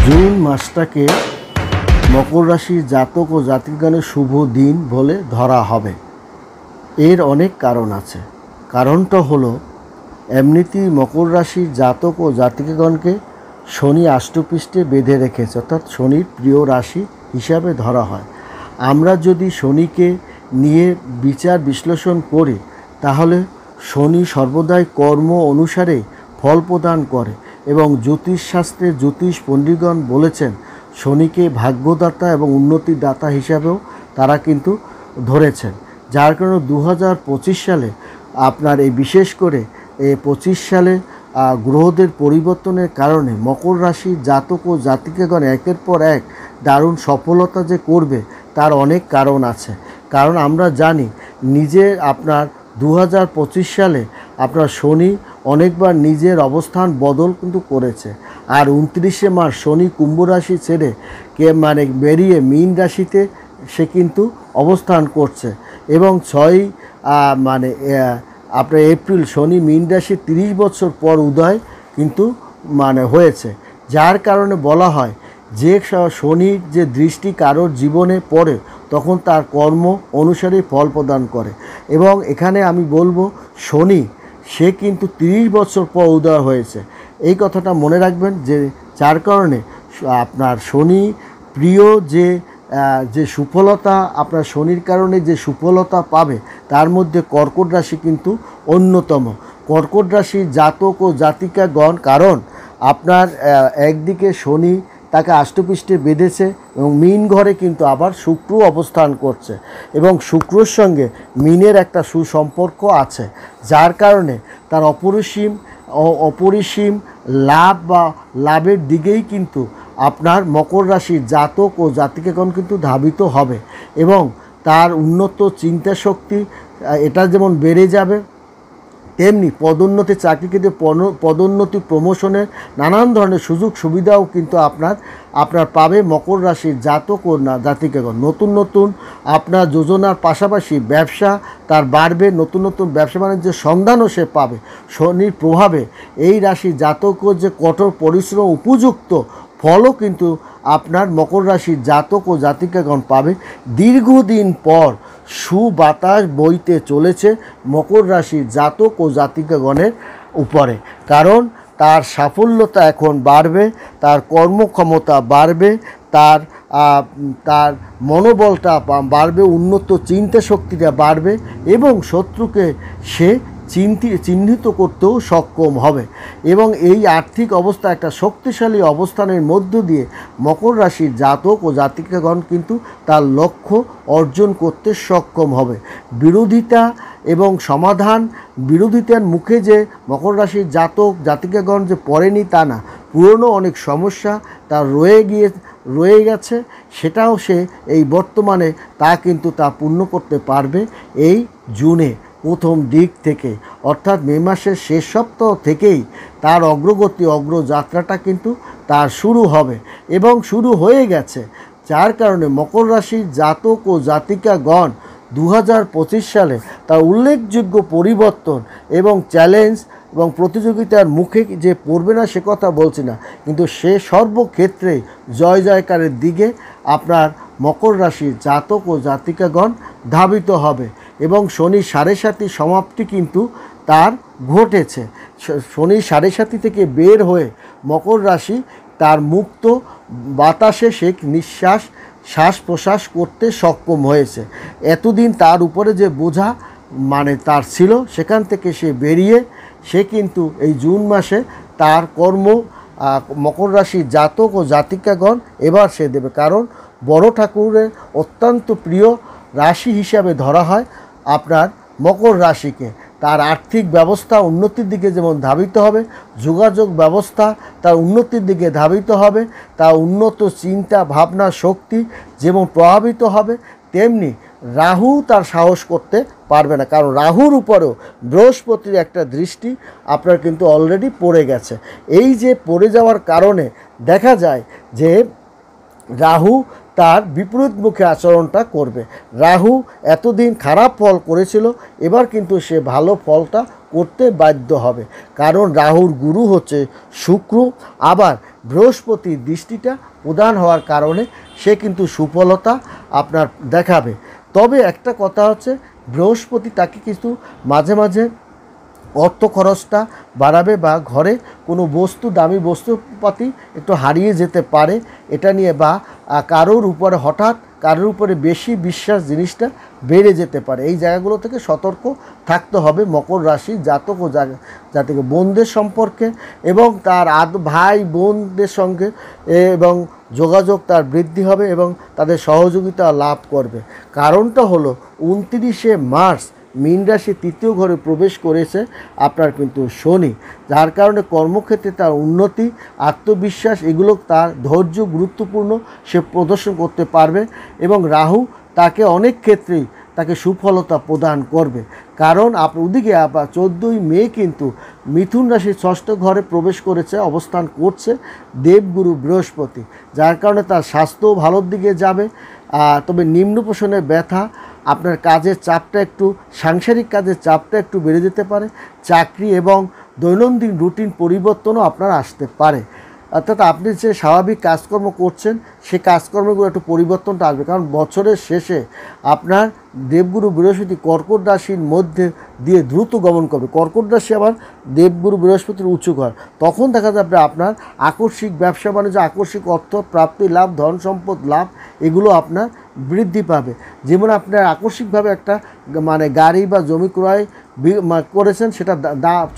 June মাসটাকে মকর রাশির জাতক ও জাতিকাগণের শুভ দিন বলে ধরা হবে। এর অনেক কারণ আছে। কারণটা হলো এমনিতেই মকর রাশির জাতক ও জাতিকাগণকে শনি আষ্টপৃষ্ঠে বেঁধে রেখেছে, অর্থাৎ শনির প্রিয় রাশি হিসাবে ধরা হয়। আমরা যদি শনিকে নিয়ে বিচার বিশ্লেষণ করি তাহলে শনি সর্বদাই কর্ম অনুসারে ফল প্রদান করে এবং জ্যোতিষশাস্ত্রে জ্যোতিষ পণ্ডিতগণ বলেছেন শনিকে ভাগ্যদাতা এবং উন্নতিদাতা হিসাবেও তারা কিন্তু ধরেছেন। যার কারণে 2025 সালে আপনার এই বিশেষ করে এই 25 সালে গ্রহদের পরিবর্তনের কারণে মকর রাশির জাতক ও জাতিকাগণ একের পর এক দারুণ সফলতা যে করবে তার অনেক কারণ আছে। কারণ আমরা জানি নিজের আপনার 2025 সালে আপনার শনি অনেকবার নিজের অবস্থান বদল কিন্তু করেছে। আর 29শে মার্চ শনি কুম্ভ রাশি ছেড়ে বেরিয়ে মীন রাশিতে সে কিন্তু অবস্থান করছে এবং 6 আপনার এপ্রিল শনি মীন রাশি 30 বছর পর উদয় কিন্তু হয়েছে। যার কারণে বলা হয় যে শনির যে দৃষ্টি কারোর জীবনে পড়ে তখন তার কর্ম অনুসারে ফল প্রদান করে। এবং এখানে আমি বলবো শনি সে কিন্তু 30 বছর পর উদয় হয়েছে, এই কথাটা মনে রাখবেন। যার কারণে আপনার শনি প্রিয় যে সুফলতা আপনার শনির কারণে যে সুফলতা পাবে তার মধ্যে কর্কট রাশি কিন্তু অন্যতম। কর্কট রাশির জাতক ও জাতিকাগণ, কারণ আপনার একদিকে শনি তাকে আষ্টপৃষ্ঠে বেঁধেছে এবং মীন ঘরে কিন্তু আবার শুক্র অবস্থান করছে এবং শুক্রর সঙ্গে মীনের একটা সুসম্পর্ক আছে। যার কারণে তার অপরিসীম লাভ বা লাভের দিকেই কিন্তু আপনার মকর রাশির জাতক ও জাতিকাগণ কিন্তু ধাবিত হবে এবং তার উন্নত চিন্তা শক্তি এটা যেমন বেড়ে যাবে, তেমনি পদোন্নতি চাকরিতে পদোন্নতি প্রমোশনের নানান ধরনের সুযোগ সুবিধাও কিন্তু আপনার পাবে মকর রাশির জাতক ও জাতিকাগণ। নতুন আপনার যোজনার পাশাপাশি ব্যবসা তার বাড়বে, নতুন ব্যবসা বাণিজ্যের সন্ধানও সে পাবে। শনির প্রভাবে এই রাশির জাতক যে কঠোর পরিশ্রম উপযুক্ত ফলও কিন্তু আপনার মকর রাশির জাতক ও জাতিকাগণ পাবে। দীর্ঘদিন পর সুবাতাস বইতে চলেছে মকর রাশির জাতক ও জাতিকাগণের উপরে, কারণ তার সাফল্যতা এখন বাড়বে, তার কর্মক্ষমতা বাড়বে, তার মনোবলটা বাড়বে, উন্নত চিন্তা শক্তিটা বাড়বে এবং শত্রুকে সে চিহ্নিত করতেও সক্ষম হবে এবং এই আর্থিক অবস্থা একটা শক্তিশালী অবস্থানের মধ্য দিয়ে মকর রাশির জাতক ও জাতিকাগণ কিন্তু তার লক্ষ্য অর্জন করতে সক্ষম হবে। বিরোধিতা এবং সমাধান, বিরোধিতার মুখে যে মকর রাশির জাতক জাতিকাগণ যে পড়েনি তা না, পুরনো অনেক সমস্যা তার রয়ে গেছে, সেটাও সে এই বর্তমানে তা কিন্তু তা পূর্ণ করতে পারবে। এই জুনে প্রথম দিক থেকে অর্থাৎ মে মাসের শেষ সপ্তাহ থেকেই তার অগ্রযাত্রাটা কিন্তু তার শুরু হবে এবং শুরু হয়ে গেছে। যার কারণে মকর রাশির জাতক ও জাতিকাগণ 2025 সালে তার উল্লেখযোগ্য পরিবর্তন এবং চ্যালেঞ্জ এবং প্রতিযোগিতার মুখে যে পড়বে না সে কথা বলছি না, কিন্তু সে সর্বক্ষেত্রে জয়কারের দিকে আপনার মকর রাশির জাতক ও জাতিকাগণ ধাবিত হবে এবং শনি 7.5 সমাপ্তি কিন্তু তার ঘটেছে। শনি 7.5 থেকে বের হয়ে মকর রাশি তার মুক্ত বাতাসে সে শ্বাস প্রশ্বাস করতে সক্ষম হয়েছে। এতদিন তার উপরে যে বোঝা তার ছিল সেখান থেকে সে বেরিয়ে সে কিন্তু এই জুন মাসে তার কর্ম মকর রাশির জাতক ও জাতিকাগণ এবার সে দেবে, কারণ বড় ঠাকুরের অত্যন্ত প্রিয় রাশি হিসাবে ধরা হয় আপনার মকর রাশিকে। তার আর্থিক ব্যবস্থা উন্নতির দিকে যেমন ধাবিত হবে, যোগাযোগ ব্যবস্থা তার উন্নতির দিকে ধাবিত হবে, তার উন্নত চিন্তা ভাবনা শক্তি যেমন প্রভাবিত হবে, তেমনি রাহু তার সাহস করতে পারবে না, কারণ রাহুর উপরেও বৃহস্পতির একটা দৃষ্টি আপনার কিন্তু অলরেডি পড়ে গেছে। এই যে পড়ে যাওয়ার কারণে দেখা যায় যে রাহু তার বিপরীতমুখী আচরণটা করবে। রাহু এতদিন খারাপ ফল করেছিল, এবার কিন্তু সে ভালো ফলটা করতে বাধ্য হবে, কারণ রাহুর গুরু হচ্ছে শুক্র। আবার বৃহস্পতির দৃষ্টিটা প্রদান হওয়ার কারণে সে কিন্তু সুফলতা আপনার দেখাবে। তবে একটা কথা হচ্ছে, বৃহস্পতি তাকে কিন্তু মাঝে মাঝে অর্থ খরচটা বাড়াবে বা ঘরে কোনো বস্তু, দামি বস্তুপাতি একটু হারিয়ে যেতে পারে এটা নিয়ে, বা কারোর উপরে হঠাৎ কারোর উপরে বেশি বিশ্বাস জিনিসটা বেড়ে যেতে পারে। এই জায়গাগুলো থেকে সতর্ক থাকতে হবে মকর রাশি জাতক ও জাতক বোনদের সম্পর্কে, এবং তার ভাই বোনদের সঙ্গে এবং যোগাযোগ তার বৃদ্ধি হবে এবং তাদের সহযোগিতা লাভ করবে। কারণটা হলো 29শে মার্চ মীন রাশি তৃতীয় ঘরে প্রবেশ করেছে আপনার কিন্তু শনি, যার কারণে কর্মক্ষেত্রে তার উন্নতি, আত্মবিশ্বাস, এগুলো তার ধৈর্য গুরুত্বপূর্ণ সে প্রদর্শন করতে পারবে। এবং রাহু তাকে অনেক ক্ষেত্রেই তাকে সুফলতা প্রদান করবে। কারণ ওদিকে আবার 14ই মে কিন্তু মিথুন রাশির ষষ্ঠ ঘরে প্রবেশ করেছে, অবস্থান করছে দেবগুরু বৃহস্পতি, যার কারণে তার স্বাস্থ্যও ভালোর দিকে যাবে। তবে নিম্ন পোষণের ব্যথা, আপনার কাজের চাপটা একটু, সাংসারিক কাজের চাপটা একটু বেড়ে যেতে পারে, চাকরি এবং দৈনন্দিন রুটিন পরিবর্তনও আপনার আসতে পারে। অর্থাৎ আপনি যে স্বাভাবিক কাজকর্ম করছেন সে কাজকর্মগুলো একটু পরিবর্তনটা আসবে। কারণ বছরের শেষে আপনার দেবগুরু বৃহস্পতি কর্কট রাশির মধ্যে দিয়ে দ্রুত গমন করবে। কর্কট রাশি আবার দেবগুরু বৃহস্পতির উঁচু ঘর, তখন দেখা যাবে আপনার আকস্মিক ব্যবসা বাণিজ্য, আকস্মিক অর্থ প্রাপ্তি লাভ, ধন সম্পদ লাভ, এগুলো আপনার বৃদ্ধি পাবে। যেমন আপনার আকস্মিকভাবে একটা গাড়ি বা জমি ক্রয় করেছেন, সেটা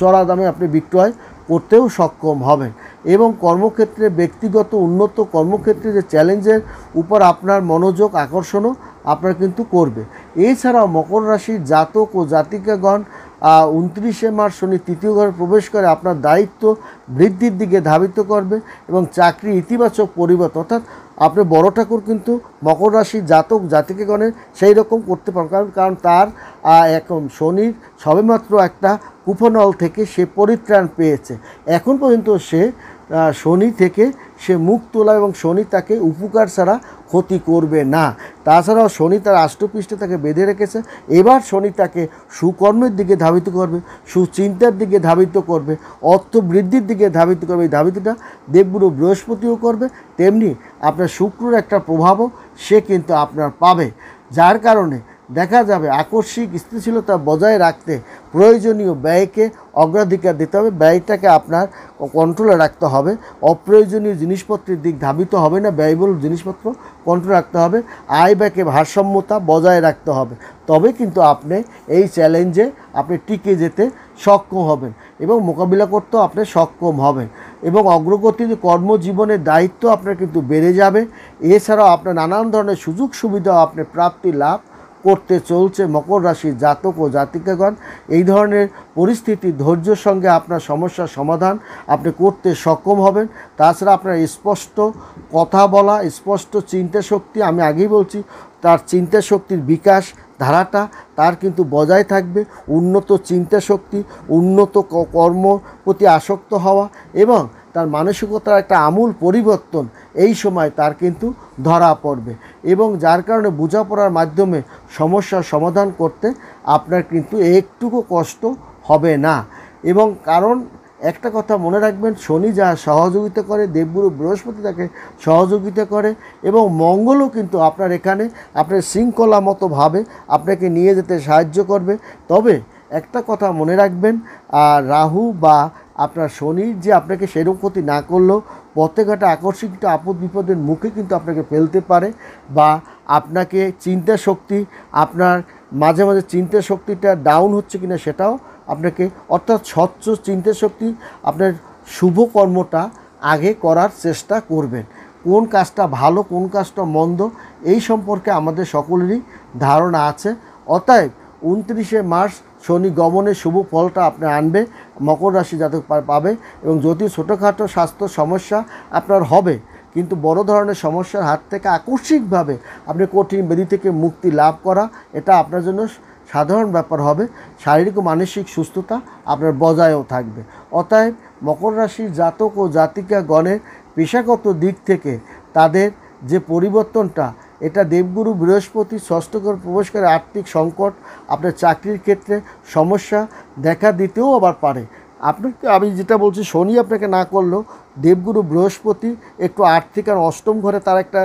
চড়া দামে আপনি বিক্রয় করতেও সক্ষম হবেন। এবং কর্মক্ষেত্রে ব্যক্তিগত উন্নত কর্মক্ষেত্রে যে চ্যালেঞ্জের উপর আপনার মনোযোগ আকর্ষণও আপনার কিন্তু করবে। এছাড়াও মকর রাশির জাতক ও জাতিকাগণ 29শে মার্চ শনি তৃতীয় ঘরে প্রবেশ করে আপনার দায়িত্ব বৃদ্ধির দিকে ধাবিত করবে এবং চাকরি ইতিবাচক পরিবর্তন, অর্থাৎ আপনি বড় ঠাকুর কিন্তু মকর রাশির জাতক জাতিকাগণের সেই রকম করতে পারেন। কারণ তার এখন শনির সবেমাত্র একটা কুফনল থেকে সে পরিত্রাণ পেয়েছে। এখন পর্যন্ত সে শনি থেকে সে মুখ তোলা এবং শনি তাকে উপকার ছাড়া ক্ষতি করবে না। তাছাড়াও শনি তার আষ্টপৃষ্ঠে তাকে বেঁধে রেখেছে। এবার শনি তাকে সুকর্মের দিকে ধাবিত করবে, সুচিন্তার দিকে ধাবিত করবে, অর্থ বৃদ্ধির দিকে ধাবিত করবে। এই ধাবিতটা দেবগুরু বৃহস্পতিও করবে, তেমনি আপনার শুক্রের একটা প্রভাবও সে কিন্তু আপনার পাবে। যার কারণে দেখা যাবে আকস্মিক স্থিতিশীলতা বজায় রাখতে প্রয়োজনীয় ব্যয়কে অগ্রাধিকার দিতে হবে, ব্যয়টাকে আপনার কন্ট্রোলে রাখতে হবে। অপ্রয়োজনীয় জিনিসপত্রের দিক ধাবিত হবে না, ব্যয়বহুল জিনিসপত্র কন্ট্রোল রাখতে হবে। আয় ব্যয়কে ভারসাম্যতা বজায় রাখতে হবে, তবে কিন্তু আপনি এই চ্যালেঞ্জে আপনি টিকে যেতে সক্ষম হবেন এবং মোকাবিলা করতেও আপনি সক্ষম হবেন। এবং অগ্রগতির কর্মজীবনের দায়িত্ব আপনার কিন্তু বেড়ে যাবে। এছাড়াও আপনার নানান ধরনের সুযোগ সুবিধা আপনি প্রাপ্তি লাভ করতে চলছে মকর রাশির জাতক ও জাতিকাগণ। এই ধরনের পরিস্থিতি ধৈর্যের সঙ্গে আপনার সমস্যার সমাধান আপনি করতে সক্ষম হবেন। তাছাড়া আপনার স্পষ্ট কথা বলা, স্পষ্ট চিন্তা শক্তি, আমি আগেই বলছি তার চিন্তা শক্তির বিকাশ ধারাটা তার কিন্তু বজায় থাকবে। উন্নত চিন্তা শক্তি, উন্নত কর্ম প্রতি আসক্ত হওয়া এবং তার মানসিকতার একটা আমূল পরিবর্তন এই সময় তার কিন্তু ধরা পড়বে এবং যার কারণে বোঝাপড়ার মাধ্যমে সমস্যার সমাধান করতে আপনার কিন্তু একটুকু কষ্ট হবে না। এবং কারণ একটা কথা মনে রাখবেন, শনি যা সহযোগিতা করে, দেবগুরু বৃহস্পতি তাকে সহযোগিতা করে এবং মঙ্গলও কিন্তু আপনার এখানে আপনার শৃঙ্খলা মতোভাবে আপনাকে নিয়ে যেতে সাহায্য করবে। তবে একটা কথা মনে রাখবেন, রাহু বা আপনার শনির যে আপনাকে সেরকম ক্ষতি না করলেও পথে ঘাটে আকস্মিক আপদ বিপদের মুখে কিন্তু আপনাকে ফেলতে পারে, বা আপনাকে চিন্তা শক্তি, আপনার মাঝে মাঝে চিন্তা শক্তিটা ডাউন হচ্ছে কিনা সেটাও আপনাকে, অর্থাৎ স্বচ্ছ চিন্তা শক্তি, আপনার শুভ কর্মটা আগে করার চেষ্টা করবেন। কোন কাজটা ভালো, কোন কাজটা মন্দ, এই সম্পর্কে আমাদের সকলেরই ধারণা আছে। অতএব 29শে মার্চ শনি গমনের শুভ ফলটা আপনি আনবে, মকর রাশি জাতক পাবে। এবং যদি ছোটোখাটো স্বাস্থ্য সমস্যা আপনার হবে, কিন্তু বড় ধরনের সমস্যার হাত থেকে আকস্মিকভাবে আপনি কঠিন ব্যাধি থেকে মুক্তি লাভ করা, এটা আপনার জন্য সাধারণ ব্যাপার হবে। শারীরিক ও মানসিক সুস্থতা আপনার বজায়ও থাকবে। অতএব মকর রাশির জাতক ও জাতিকাগণের পেশাগত দিক থেকে তাদের যে পরিবর্তনটা, এটা দেবগুরু বৃহস্পতি ষষ্ঠ ঘরে প্রবেশ করে আর্থিক সংকট, আপনার চাকরির ক্ষেত্রে সমস্যা দেখা দিতেও আবার পারে। আপনাকে আমি যেটা বলছি, শনি আপনাকে না করলেও দেবগুরু বৃহস্পতি একটু আর্থিক আর অষ্টম ঘরে তার একটা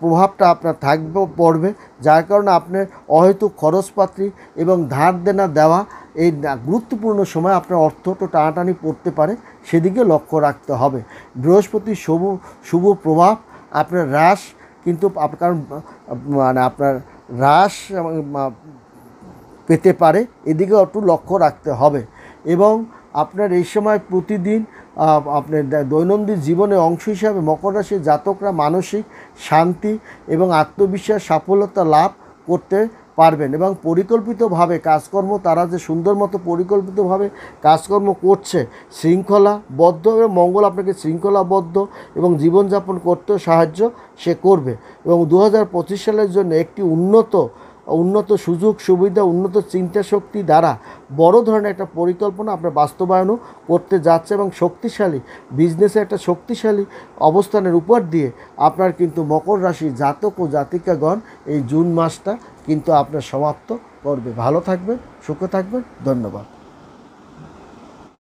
প্রভাবটা আপনার থাকবে পড়বে, যার কারণে আপনার অহেতুক খরচপাতি এবং ধার দেনা দেওয়া এই গুরুত্বপূর্ণ সময় আপনার অর্থ তো টানাটানি পড়তে পারে, সেদিকে লক্ষ্য রাখতে হবে। বৃহস্পতির শুভ প্রভাব আপনার হ্রাস কিন্তু কারণ মানে আপনার হ্রাস পেতে পারে, এদিকে একটু লক্ষ্য রাখতে হবে। এবং আপনার এই সময় প্রতিদিন আপনার দৈনন্দিন জীবনের অংশ হিসাবে মকর রাশির জাতকরা মানসিক শান্তি এবং আত্মবিশ্বাস সাফল্যতা লাভ করতে পারবেন এবং পরিকল্পিতভাবে কাজকর্ম, তারা যে সুন্দর মতো পরিকল্পিতভাবে কাজকর্ম করছে, শৃঙ্খলাবদ্ধ, এবং মঙ্গল আপনাকে শৃঙ্খলাবদ্ধ এবং জীবনযাপন করতেও সাহায্য সে করবে। এবং 2025 সালের জন্য একটি উন্নত সুযোগ সুবিধা, উন্নত চিন্তা শক্তি দ্বারা বড় ধরনের একটা পরিকল্পনা আপনার বাস্তবায়নও করতে যাচ্ছে এবং শক্তিশালী বিজনেসে একটা শক্তিশালী অবস্থানের উপর দিয়ে আপনার কিন্তু মকর রাশির জাতক ও জাতিকাগণ এই জুন মাসটা কিন্তু আপনার সমাপ্ত করবে। ভালো থাকবেন, সুখে থাকবেন, ধন্যবাদ।